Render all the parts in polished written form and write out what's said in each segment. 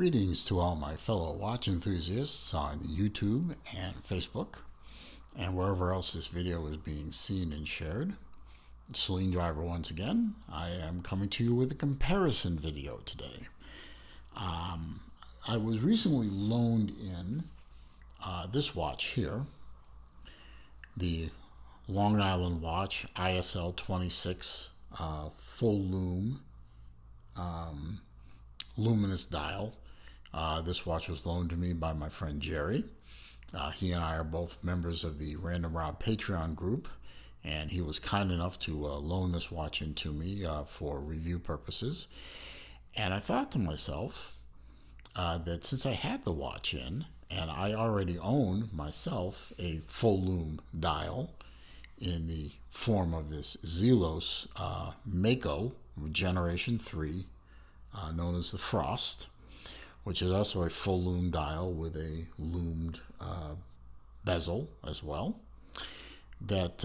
Greetings to all my fellow watch enthusiasts on YouTube and Facebook and wherever else this video is being seen and shared. Celine Driver once again. I am coming to you with a comparison video today. I was recently loaned in this watch here, the Long Island watch ISL 26 full lume luminous dial. This watch was loaned to me by my friend Jerry. He and I are both members of the Random Rob Patreon group, and he was kind enough to loan this watch into me for review purposes. And I thought to myself that since I had the watch in, and I already own myself a full lume dial in the form of this Zelos Mako Generation 3, known as the Frost, which is also a full lume dial with a lumed bezel as well, that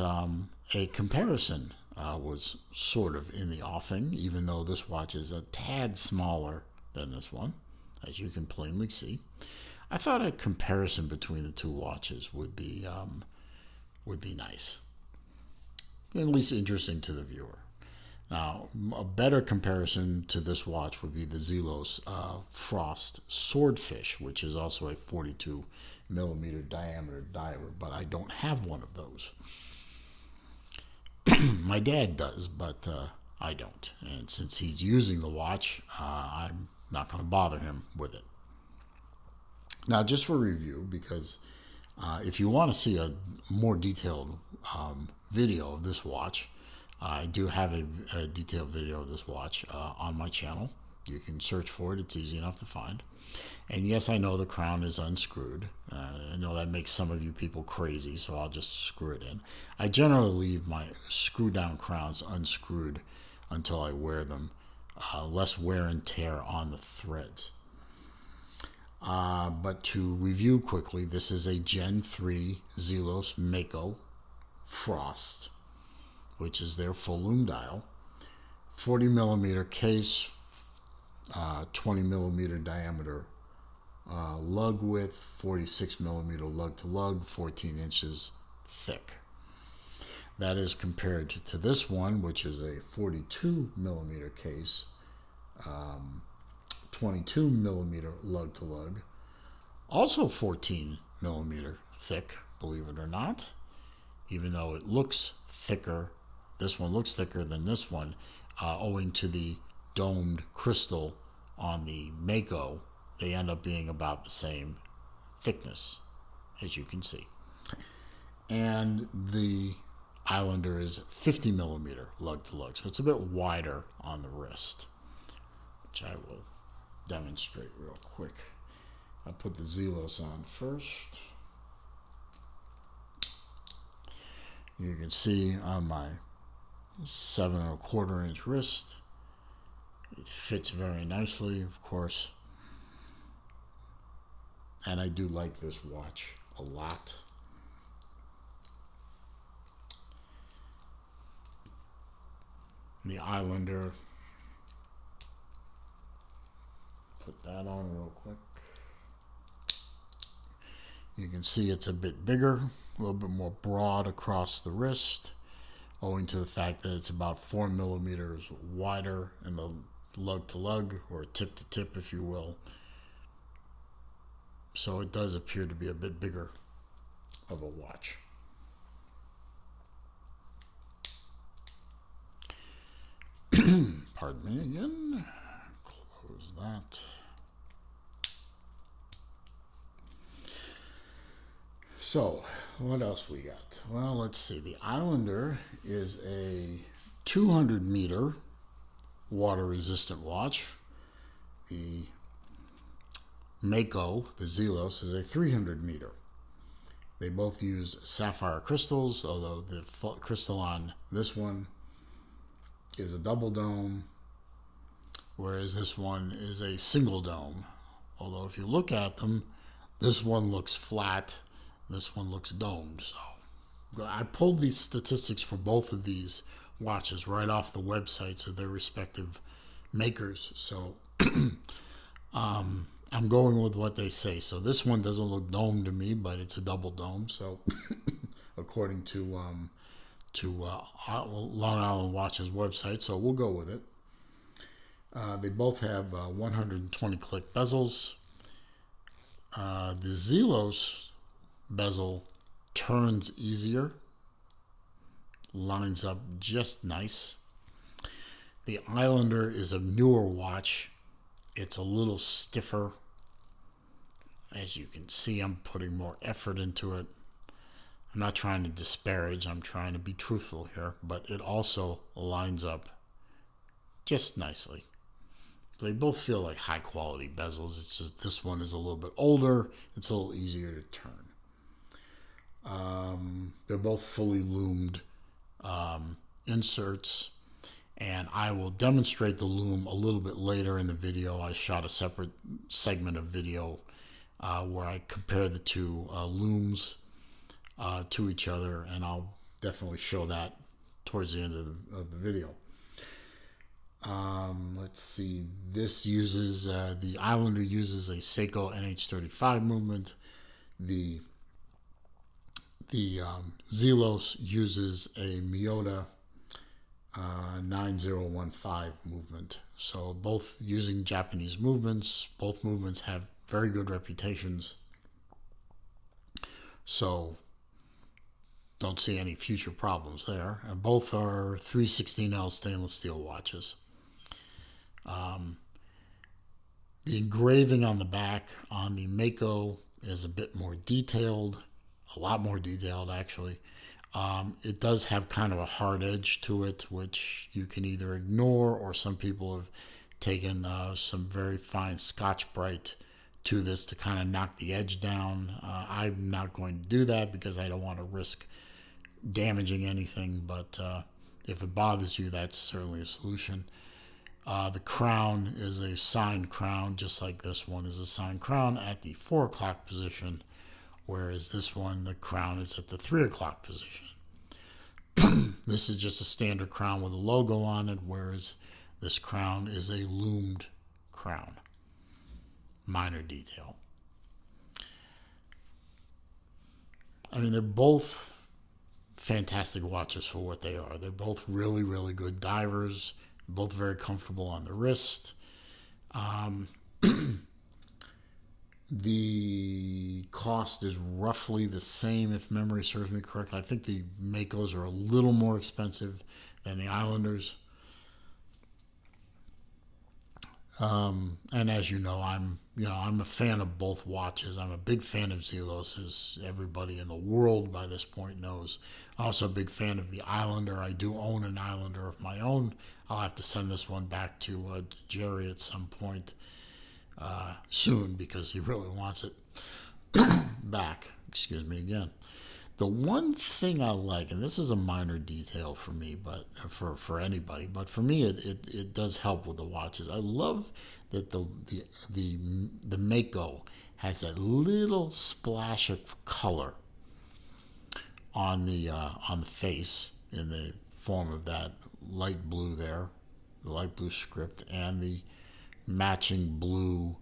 a comparison was sort of in the offing, even though this watch is a tad smaller than this one, as you can plainly see. I thought a comparison between the two watches would be nice, at least interesting to the viewer. Now, a better comparison to this watch would be the Zelos Frost Swordfish, which is also a 42 millimeter diameter diver, but I don't have one of those. My dad does, but I don't. And since he's using the watch, I'm not going to bother him with it. Now, just for review, because if you want to see a more detailed video of this watch, I do have a detailed video of this watch on my channel. You can search for it. It's easy enough to find. And yes, I know the crown is unscrewed. I know that makes some of you people crazy, so I'll just screw it in. I generally leave my screw-down crowns unscrewed until I wear them. Less wear and tear on the threads. But to review quickly, this is a Gen 3 Zelos Mako Frost, which is their full lume dial, 40 millimeter case, 20 millimeter diameter lug width, 46 millimeter lug to lug, 14 inches thick. That is compared to this one, which is a 42 millimeter case, 22 millimeter lug to lug, also 14 millimeter thick, believe it or not, even though it looks thicker. This one looks thicker than this one, owing to the domed crystal on the Mako. They end up being about the same thickness, as you can see. And the Islander is 50 millimeter lug to lug, so it's a bit wider on the wrist, which I will demonstrate real quick. I'll put the Zelos on first. You can see on my 7 1/4 inch wrist, it fits very nicely, of course, and I do like this watch a lot. The Islander, put that on real quick. You can see it's a bit bigger, a little bit more broad across the wrist, owing to the fact that it's about 4 millimeters wider in the lug to lug, or tip to tip, if you will. So it does appear to be a bit bigger of a watch. Pardon me again. Close that. So, what else we got? Well, let's see. The Islander is a 200 meter water resistant watch. The Mako, the Zelos, is a 300 meter. They both use sapphire crystals, although the crystal on this one is a double dome, whereas this one is a single dome. Although if you look at them, this one looks flat, this one looks domed. So I pulled these statistics for both of these watches right off the websites of their respective makers. So I'm going with what they say. So this one doesn't look dome to me, but it's a double dome. So according to Long Island Watch's website, so we'll go with it. They both have 120 click bezels. The Zelos bezel turns easier, lines up just nice. The Islander is a newer watch. It's a little stiffer. As you can see, I'm putting more effort into it. I'm not trying to disparage, I'm trying to be truthful here, but it also lines up just nicely. They both feel like high quality bezels. It's just this one is a little bit older. It's a little easier to turn. They're both fully loomed inserts, and I will demonstrate the loom a little bit later in the video. I shot a separate segment of video where I compare the two looms to each other, and I'll definitely show that towards the end of the video. Let's see. This uses the Islander uses a Seiko NH35 movement. The Zelos uses a Miyota 9015 movement. So both using Japanese movements. Both movements have very good reputations. So don't see any future problems there. And both are 316L stainless steel watches. The engraving on the back on the Mako is a bit more detailed, a lot more detailed actually. It does have kind of a hard edge to it, which you can either ignore, or some people have taken some very fine Scotch-Brite to this to kind of knock the edge down. I'm not going to do that because I don't want to risk damaging anything, but if it bothers you, that's certainly a solution. The crown is a signed crown, just like this one is a signed crown at the 4 o'clock position, whereas this one, the crown is at the 3 o'clock position. This is just a standard crown with a logo on it, whereas this crown is a loomed crown. Minor detail. I mean, they're both fantastic watches for what they are. They're both really, really good divers, both very comfortable on the wrist. The cost is roughly the same, if memory serves me correctly. I think the Makos are a little more expensive than the Islanders. And as you know, I'm a fan of both watches. I'm a big fan of Zelos, as everybody in the world by this point knows. Also a big fan of the Islander. I do own an Islander of my own. I'll have to send this one back to Jerry at some point soon, because he really wants it back. Excuse me again. The one thing I like, and this is a minor detail for me, but for anybody, but for me it does help with the watches. I love that the Mako has a little splash of color on the face in the form of that light blue there, the light blue script, and the matching blue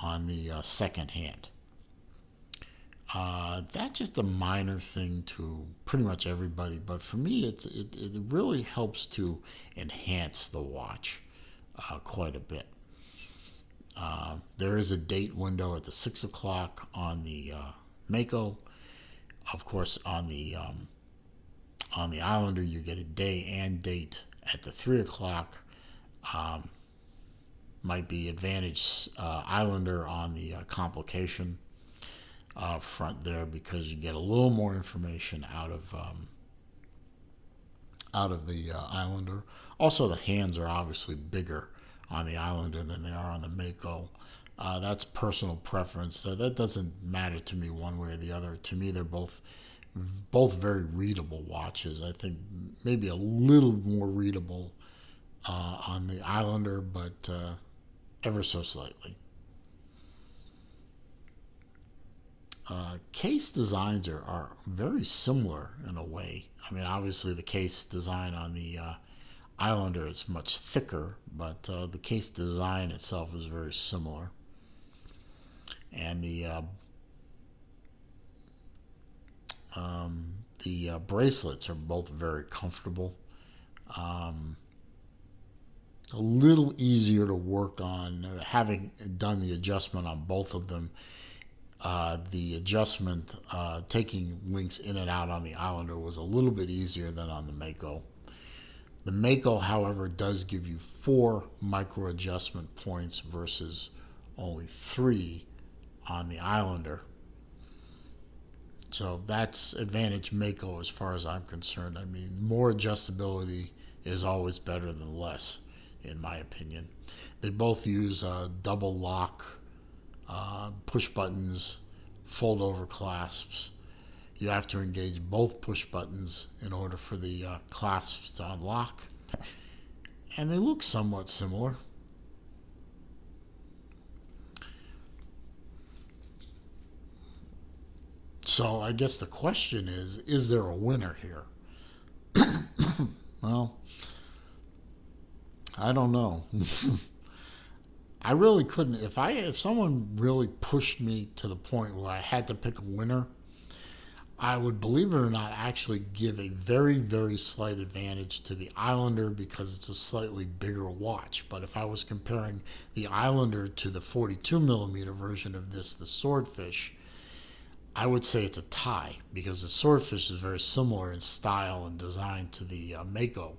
on the second hand. That's just a minor thing to pretty much everybody, but for me, it really helps to enhance the watch quite a bit. There is a date window at the 6 o'clock on the Mako. Of course, on the Islander, you get a day and date at the 3 o'clock. Might be advantage Islander on the complication front there, because you get a little more information out of the Islander. Also, the hands are obviously bigger on the Islander than they are on the Mako. That's personal preference. That doesn't matter to me one way or the other. To me, they're both very readable watches. I think maybe a little more readable on the Islander, but ever so slightly. Case designs are very similar in a way. I mean, obviously the case design on the Islander is much thicker, but the case design itself is very similar. and the bracelets are both very comfortable. Um, a little easier to work on. Having done the adjustment on both of them, the adjustment taking links in and out on the Islander was a little bit easier than on the Mako. The Mako, however, does give you 4 micro adjustment points versus only 3 on the Islander. So that's advantage Mako as far as I'm concerned. I mean, more adjustability is always better than less, in my opinion. They both use double lock, push buttons, fold over clasps. You have to engage both push buttons in order for the clasps to unlock. And they look somewhat similar. So I guess the question is there a winner here? Well, I don't know. I really couldn't. If someone really pushed me to the point where I had to pick a winner, I would, believe it or not, actually give a very, very slight advantage to the Islander because it's a slightly bigger watch. But if I was comparing the Islander to the 42 millimeter version of this, the Swordfish, I would say it's a tie because the Swordfish is very similar in style and design to the Mako.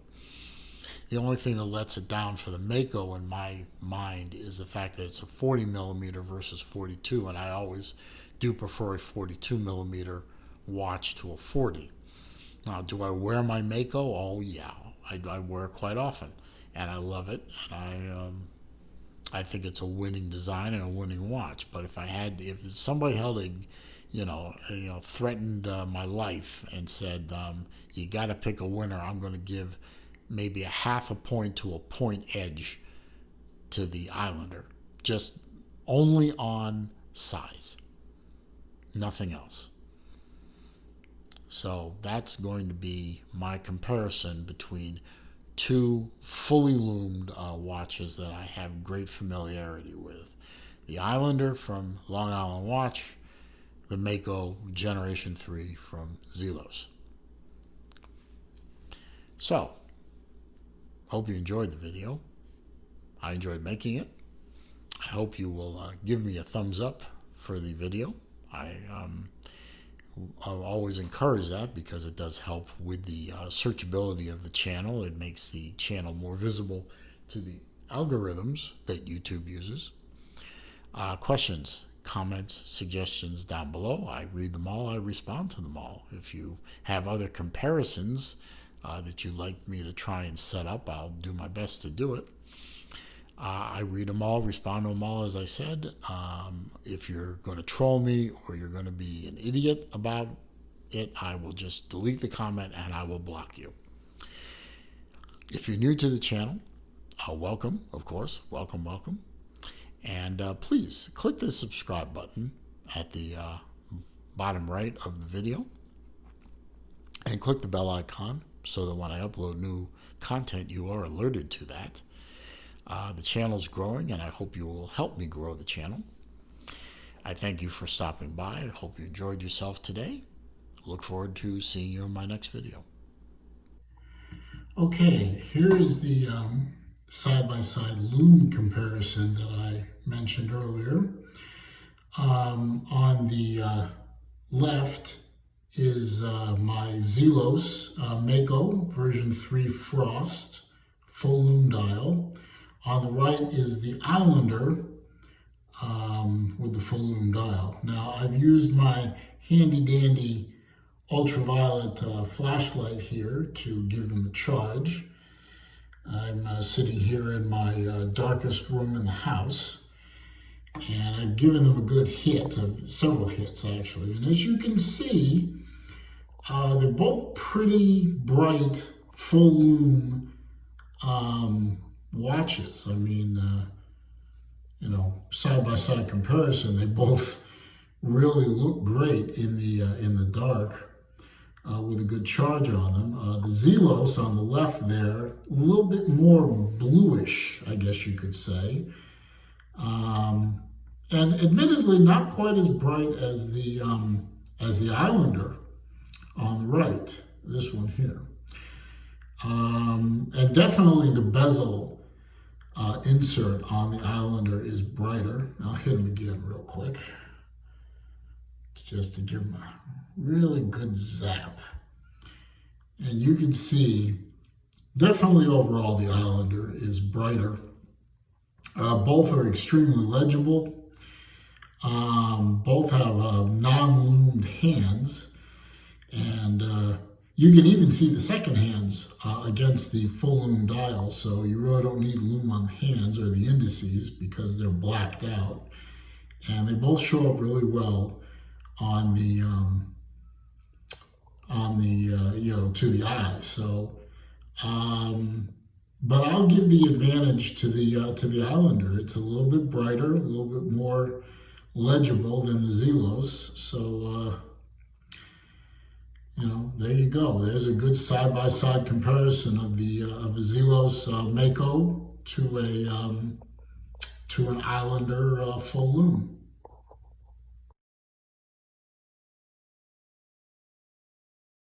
The only thing that lets it down for the Mako in my mind is the fact that it's a 40 millimeter versus 42, and I always do prefer a 42 millimeter watch to a 40. Now, do I wear my Mako? Oh yeah, I wear it quite often, and I love it, and I think it's a winning design and a winning watch. But if somebody held threatened my life and said, you got to pick a winner, I'm going to give maybe a half a point to a point edge to the Islander, just only on size, nothing else. So that's going to be my comparison between 2 fully loomed watches that I have great familiarity with. The Islander from Long Island Watch, the Mako Generation 3 from Zelos. So, hope you enjoyed the video. I enjoyed making it. I hope you will give me a thumbs up for the video. I'll always encourage that because it does help with the searchability of the channel. It makes the channel more visible to the algorithms that YouTube uses. Questions, comments, suggestions down below. I read them all. I respond to them all. If you have other comparisons that you'd like me to try and set up, I'll do my best to do it. I read them all, respond to them all, as I said. If you're going to troll me or you're going to be an idiot about it, I will just delete the comment and I will block you. If you're new to the channel, welcome, of course. Welcome, welcome. And please click the subscribe button at the bottom right of the video and click the bell icon so that when I upload new content, you are alerted to that. The channel's growing, and I hope you will help me grow the channel. I thank you for stopping by. I hope you enjoyed yourself today. Look forward to seeing you in my next video. Okay, here is the side-by-side lume comparison that I mentioned earlier. On the left is my Zelos Mako version 3 Frost full lume dial. On the right is the Islander with the full lume dial. Now, I've used my handy-dandy ultraviolet flashlight here to give them a charge. I'm sitting here in my darkest room in the house, and I've given them a good hit, several hits actually. And as you can see, they're both pretty bright, full lume watches. I mean, side-by-side comparison, they both really look great in the dark with a good charge on them. The Zelos on the left there, a little bit more bluish, I guess you could say. and admittedly not quite as bright as the Islander on the right. This one here, and definitely the bezel insert on the Islander is brighter. I'll hit him again real quick, just to give him a really good zap. And you can see, definitely overall, the Islander is brighter. Both are extremely legible. Both have non-loomed hands. And you can even see the second hands against the full loom dial. So you really don't need loom on the hands or the indices because they're blacked out. And they both show up really well on the to the eye. So, but I'll give the advantage to the Islander. It's a little bit brighter, a little bit more legible than the Zelos. So, there you go. There's a good side-by-side comparison of a Zelos Mako to an Islander full loom.